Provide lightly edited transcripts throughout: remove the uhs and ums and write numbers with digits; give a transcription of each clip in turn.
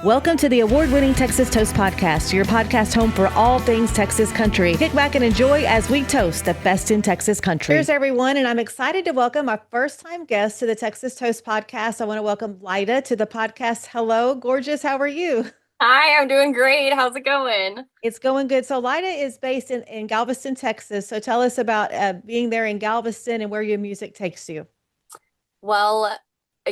Welcome to the award-winning Texas Toast Podcast, your podcast home for all things Texas country. Kick back and enjoy as we toast the best in Texas country. Cheers, everyone, and I'm excited to welcome our first-time guest to the Texas Toast Podcast. I want to welcome Lyda to the podcast. Hello, gorgeous. How are you? Hi, I'm doing great. How's it going? It's going good. So Lyda is based in Galveston, Texas. So tell us about being there in Galveston and where your music takes you. Well,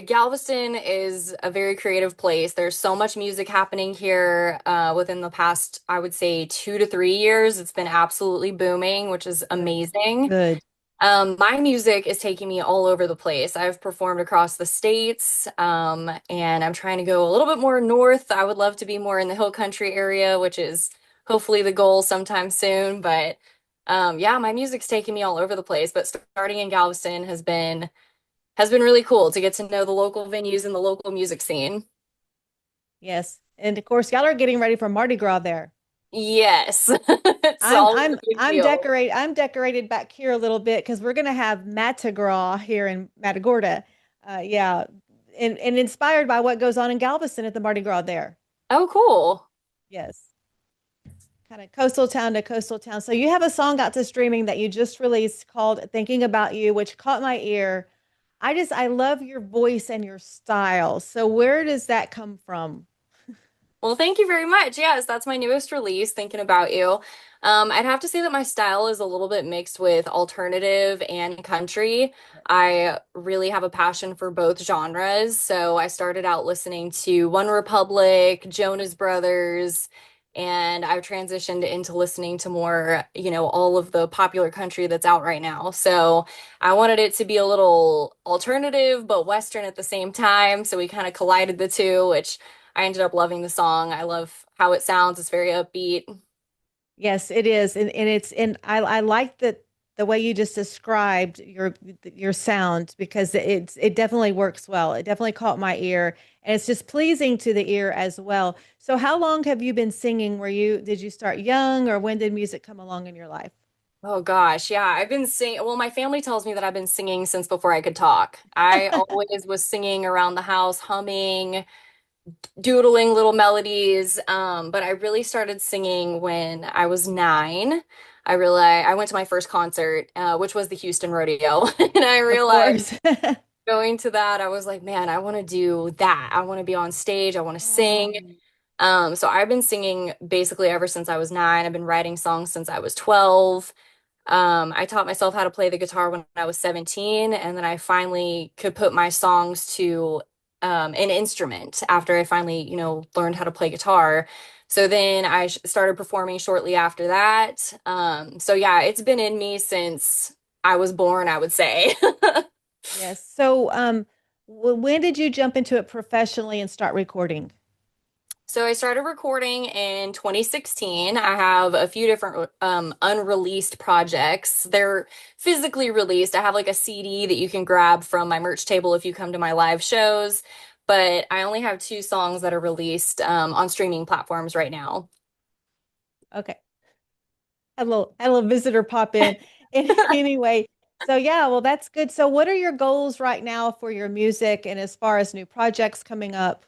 Galveston is a very creative place. There's so much music happening here within the past, I would say, 2 to 3 years. It's been absolutely booming, which is amazing. Good. My music is taking me all over the place. I've performed across the states, and I'm trying to go a little bit more north. I would love to be more in the hill country area, which is hopefully the goal sometime soon. But yeah, my music's taking me all over the place. But starting in Galveston has been really cool to get to know the local venues and the local music scene. Yes. And of course, y'all are getting ready for Mardi Gras there. Yes. It's I'm always I'm a big I'm deal. decorate I'm decorated back here a little bit because we're gonna have Matagorda here in Matagorda. Yeah. And inspired by what goes on in Galveston at the Mardi Gras there. Oh, cool. Yes. Kind of coastal town to coastal town. So you have a song out to streaming that you just released called Thinking About You, which caught my ear. I love your voice and your style. So where does that come from? Well, thank you very much. Yes, that's my newest release, Thinking About You. I'd have to say that my style is a little bit mixed with alternative and country. I really have a passion for both genres. So I started out listening to One Republic, Jonas Brothers, and I've transitioned into listening to more, all of the popular country that's out right now. So I wanted it to be a little alternative, but Western at the same time. So we kind of collided the two, which I ended up loving the song. I love how it sounds. It's very upbeat. Yes, it is. And I like that the way you just described your sound because it definitely works well. It definitely caught my ear and it's just pleasing to the ear as well. So how long have you been singing? Did you start young or when did music come along in your life? Oh gosh, yeah, I've been singing. Well, my family tells me that I've been singing since before I could talk. I always was singing around the house, humming, doodling little melodies. But I really started singing when I was 9. I went to my first concert, which was the Houston Rodeo, and I Of realized course. going to that, I was like, man, I want to do that. I want to be on stage. I want to sing. Um, So I've been singing basically ever since I was 9. I've been writing songs since I was 12. I taught myself how to play the guitar when I was 17, and then I finally could put my songs to an instrument after I finally, learned how to play guitar. So then I started performing shortly after that. So yeah, it's been in me since I was born, I would say. yes. So when did you jump into it professionally and start recording? So I started recording in 2016. I have a few different unreleased projects. They're physically released. I have like a CD that you can grab from my merch table if you come to my live shows, but I only have 2 songs that are released on streaming platforms right now. Okay. Had a little visitor pop in. And anyway, so yeah, well, that's good. So what are your goals right now for your music and as far as new projects coming up?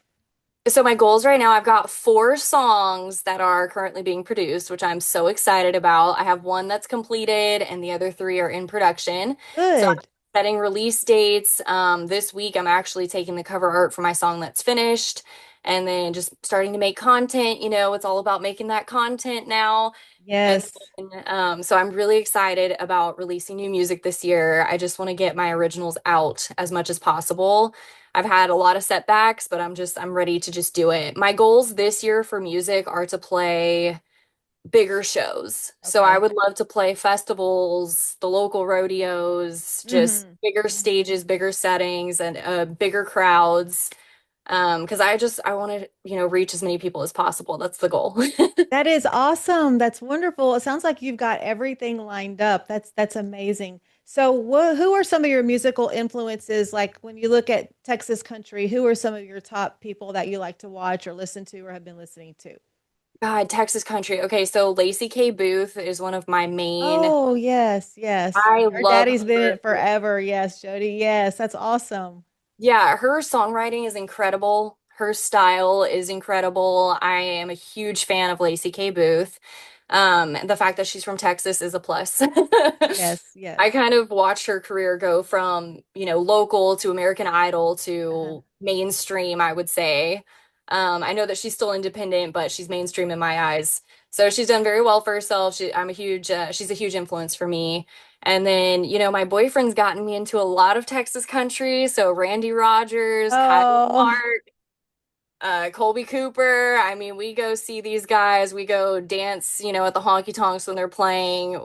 So my goals right now, I've got 4 songs that are currently being produced, which I'm so excited about. I have one that's completed and the other 3 are in production. So I'm Good. setting release dates. This week, I'm actually taking the cover art for my song that's finished and then just starting to make content. It's all about making that content now. And Yes. then, so I'm really excited about releasing new music this year. I just want to get my originals out as much as possible. I've had a lot of setbacks, but I'm ready to just do it. My goals this year for music are to play bigger shows. So I Okay. would love to play festivals, the local rodeos, just Hmm. bigger stages, bigger settings, and bigger crowds. Because I want to, reach as many people as possible. That's the goal. That is awesome. That's wonderful. It sounds like you've got everything lined up. That's amazing. So, who are some of your musical influences? Like when you look at Texas country, who are some of your top people that you like to watch or listen to or have been listening to? God, Texas country. Okay, so Lacey K. Booth is one of my main. Oh, yes, yes. I Her love daddy's been in her. it forever. Yes, Jody. Yes, that's awesome. Yeah, her songwriting is incredible. Her style is incredible. I am a huge fan of Lacey K. Booth. The fact that she's from Texas is a plus. Yes, I yes. kind of watched her career go from, local to American Idol Uh-huh. to mainstream, I would say. I know that she's still independent, but she's mainstream in my eyes. So she's done very well for herself. She's a huge influence for me. And then, my boyfriend's gotten me into a lot of Texas country. So Randy Rogers, Kyle Oh, Clark, Colby Cooper. I mean, we go see these guys. We go dance, at the honky tonks when they're playing.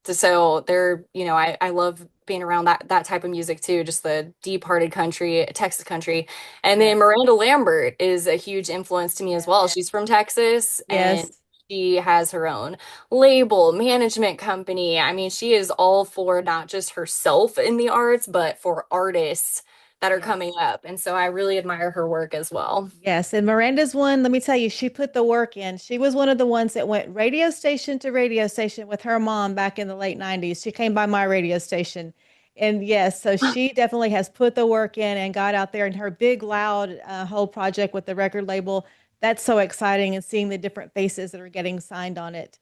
So they're, I love being around that type of music too, just the deep-hearted country, Texas country. And then yes, Miranda Lambert is a huge influence to me as yes, well. She's from Texas and yes, she has her own label, management company. I mean, she is all for not just herself in the arts, but for artists that are coming yes. up. And so I really admire her work as well. Yes, and Miranda's one, let me tell you, she put the work in. She was one of the ones that went radio station to radio station with her mom back in the late 90s. She came by my radio station. And yes, so she definitely has put the work in and got out there and her big, loud whole project with the record label. That's so exciting and seeing the different faces that are getting signed on it.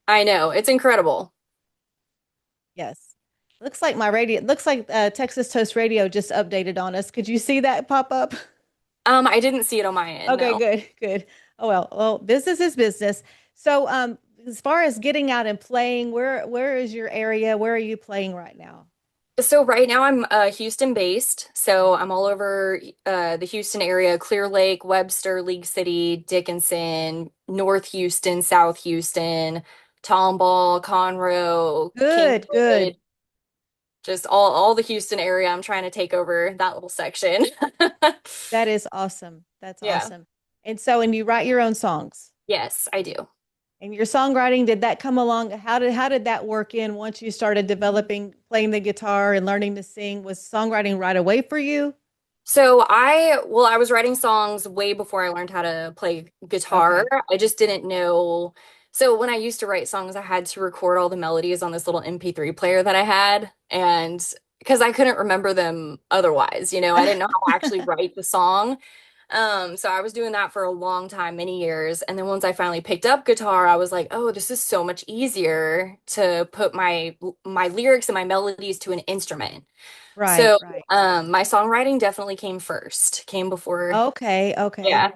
I know, it's incredible. Yes. Looks like my radio, looks like Texas Toast Radio just updated on us. Could you see that pop up? I didn't see it on my end, Okay, no. good, good. Oh well, business is business. So, as far as getting out and playing, where is your area? Where are you playing right now? So right now I'm Houston based, so I'm all over the Houston area, Clear Lake, Webster, League City, Dickinson, North Houston, South Houston, Tomball, Conroe, Good, good. Kingwood, just all the Houston area. I'm trying to take over that little section. That is awesome. That's Yeah. awesome. And you write your own songs. Yes, I do. And your songwriting, did that come along? How did that work in once you started developing playing the guitar and learning to sing? Was songwriting right away for you? I was writing songs way before I learned how to play guitar. Okay. I just didn't know. So when I used to write songs, I had to record all the melodies on this little MP3 player that I had. And because I couldn't remember them otherwise, I didn't know how to actually write the song. So I was doing that for a long time, many years. And then once I finally picked up guitar, I was like, oh, this is so much easier to put my lyrics and my melodies to an instrument. Right, So, right. my songwriting definitely came first, came before, Okay, okay. yeah.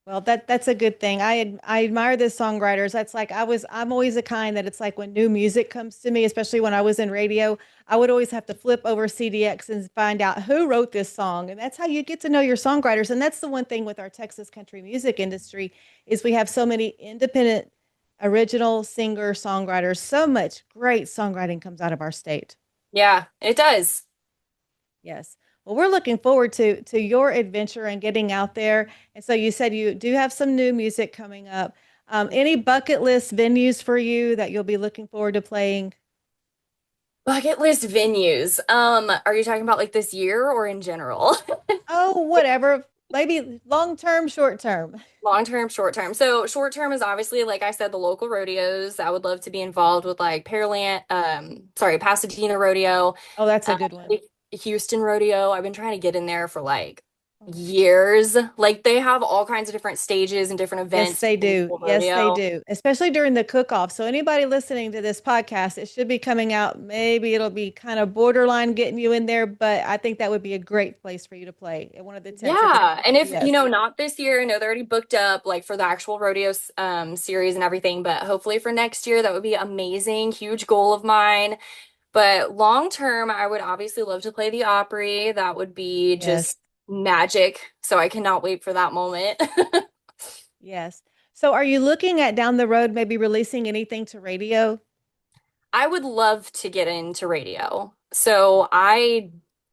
Well, that's a good thing. I admire the songwriters. That's like I'm always the kind that it's like when new music comes to me, especially when I was in radio, I would always have to flip over CDX and find out who wrote this song. And that's how you get to know your songwriters. And that's the one thing with our Texas country music industry is we have so many independent original singer songwriters. So much great songwriting comes out of our state. Yeah, it does. Yes. Well, we're looking forward to your adventure and getting out there. And so you said you do have some new music coming up. Any bucket list venues for you that you'll be looking forward to playing? Bucket list venues. Are you talking about like this year or in general? Oh, whatever. Maybe long term, short term. Long term, short term. So short term is obviously, like I said, the local rodeos. I would love to be involved with like Pearland, Pasadena Rodeo, Oh, that's a uh, good one. Houston Rodeo. I've been trying to get in there for like years. Like they have all kinds of different stages and different Yes, events they within the do. whole Yes, they rodeo. do. Especially during the cook-off. So anybody listening to this podcast, it should be coming out. Maybe it'll be kind of borderline getting you in there, but I think that would be a great place for you to play at one of the tents at the Yeah, and if yes. not this year, I know they're already booked up like for the actual rodeo series and everything, but hopefully for next year that would be amazing, huge goal of mine. But long term, I would obviously love to play the Opry. That would be Yes. just magic. So I cannot wait for that moment. Yes. So are you looking at down the road maybe releasing anything to radio? I would love to get into radio. So I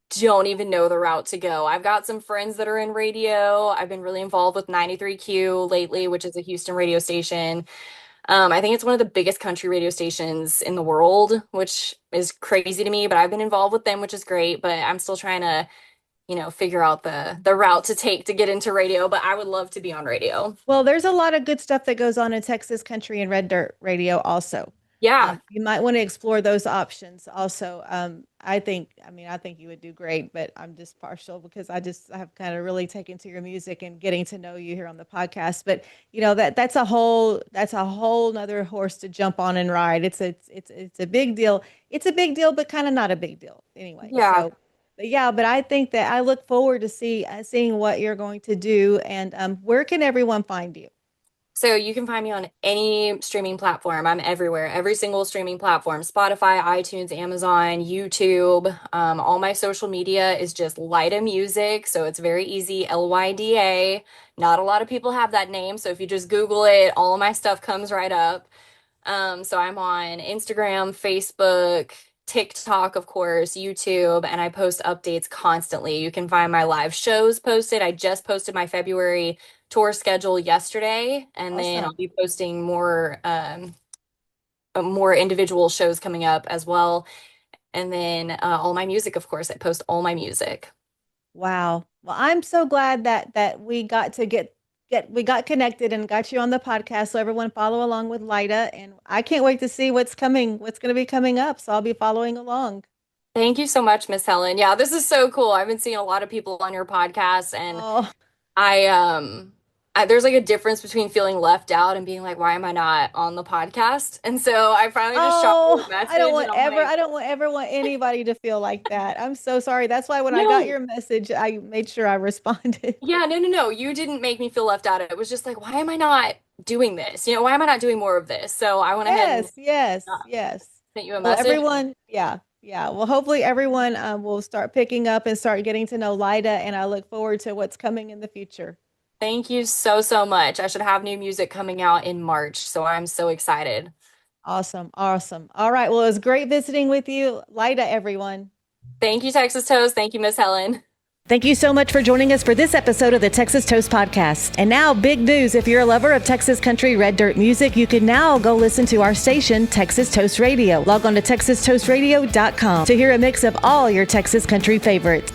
don't even know the route to go. I've got some friends that are in radio. I've been really involved with 93Q lately, which is a Houston radio station. I think it's one of the biggest country radio stations in the world, which is crazy to me, but I've been involved with them, which is great, but I'm still trying to, figure out the route to take to get into radio, but I would love to be on radio. Well, there's a lot of good stuff that goes on in Texas country and red dirt radio also. Yeah. You might want to explore those options also. I think you would do great, but I'm just partial because I have kind of really taken to your music and getting to know you here on the podcast. But that's a whole nother horse to jump on and ride. It's a big deal. It's a big deal, but kind of not a big deal anyway. Yeah. So, but yeah, but I think that I look forward to seeing what you're going to do. And where can everyone find you? So you can find me on any streaming platform. I'm everywhere, every single streaming platform, Spotify, iTunes, Amazon, YouTube. All my social media is just Lyda Music. So it's very easy, Lyda. Not a lot of people have that name. So if you just Google it, all of my stuff comes right up. So I'm on Instagram, Facebook, TikTok, of course, YouTube, and I post updates constantly. You can find my live shows posted. I just posted my February tour schedule yesterday, and then I'll Awesome. be posting more individual shows coming up as well. And then all my music, of course, I post all my music. Wow. Well, I'm so glad that we got to we got connected and got you on the podcast. So everyone follow along with Lyda, and I can't wait to see what's going to be coming up. So I'll be following along. Thank you so much, Miss Helen. Yeah, this is so cool. I've been seeing a lot of people on your podcast, and Oh, I there's like a difference between feeling left out and being like, why am I not on the podcast? And so I finally just shot you a message and I'm like, I don't want ever want anybody to feel like that. I'm so sorry. That's why when I got no, your message, I made sure I responded. yeah, no, no, no. You didn't make me feel left out. It was just like, why am I not doing this? Why am I not doing more of this? So I went ahead and Yes, yes, uh, yes. sent you a Well, message. everyone, yeah, yeah. Well, hopefully everyone will start picking up and start getting to know Lyda, and I look forward to what's coming in the future. Thank you so, so much. I should have new music coming out in March, so I'm so excited. Awesome, awesome. All right. Well, it was great visiting with you, Lyda, everyone. Thank you, Texas Toast. Thank you, Miss Helen. Thank you so much for joining us for this episode of the Texas Toast Podcast. And now, big news. If you're a lover of Texas country red dirt music, you can now go listen to our station, Texas Toast Radio. Log on to texastoastradio.com to hear a mix of all your Texas country favorites.